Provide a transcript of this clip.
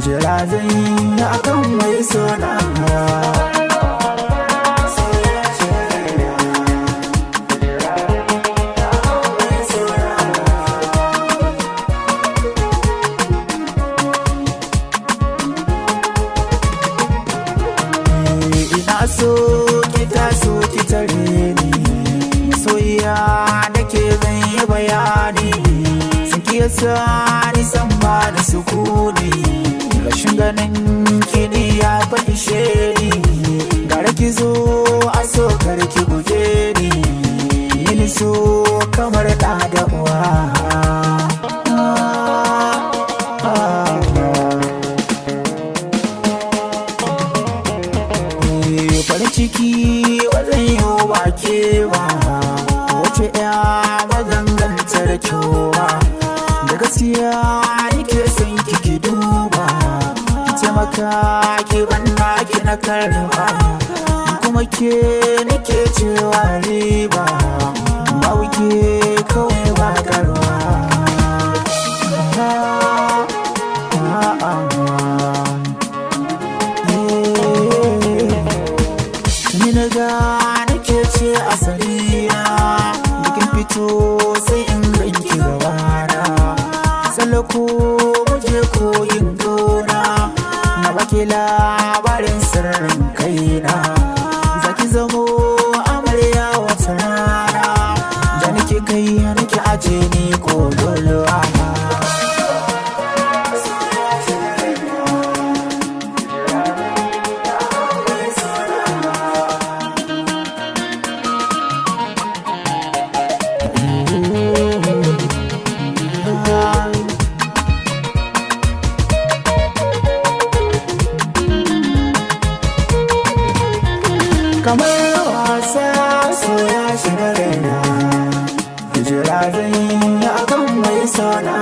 hijira zan yi akan mai sona. So ki taso ki tare ni soyayya nake zan yi bayani sun ki yasa ni san ba da sukuni rashin ganin ki ni ya fahishe ni gara ki zo a so kar ki guje ni yin so kamar da uwa. Farin ciki wajen yi wa kewa wace ya mazangantar kyowa da gaskiya nike son kiki duba ki taimaka ki banna ki na karba kuma ke nike cewa riba ba wuke kawai ba garwa. Ni na ga nake ce asaliya bikin fito sai in ganki gabana sallako muje koyin gona na baki labarin sirrin kaina zaki zamo amarya wata rana da nake kai nake aje ni ko dole kamar wasa so ya shiga raina hijira zan yi akan mai sona.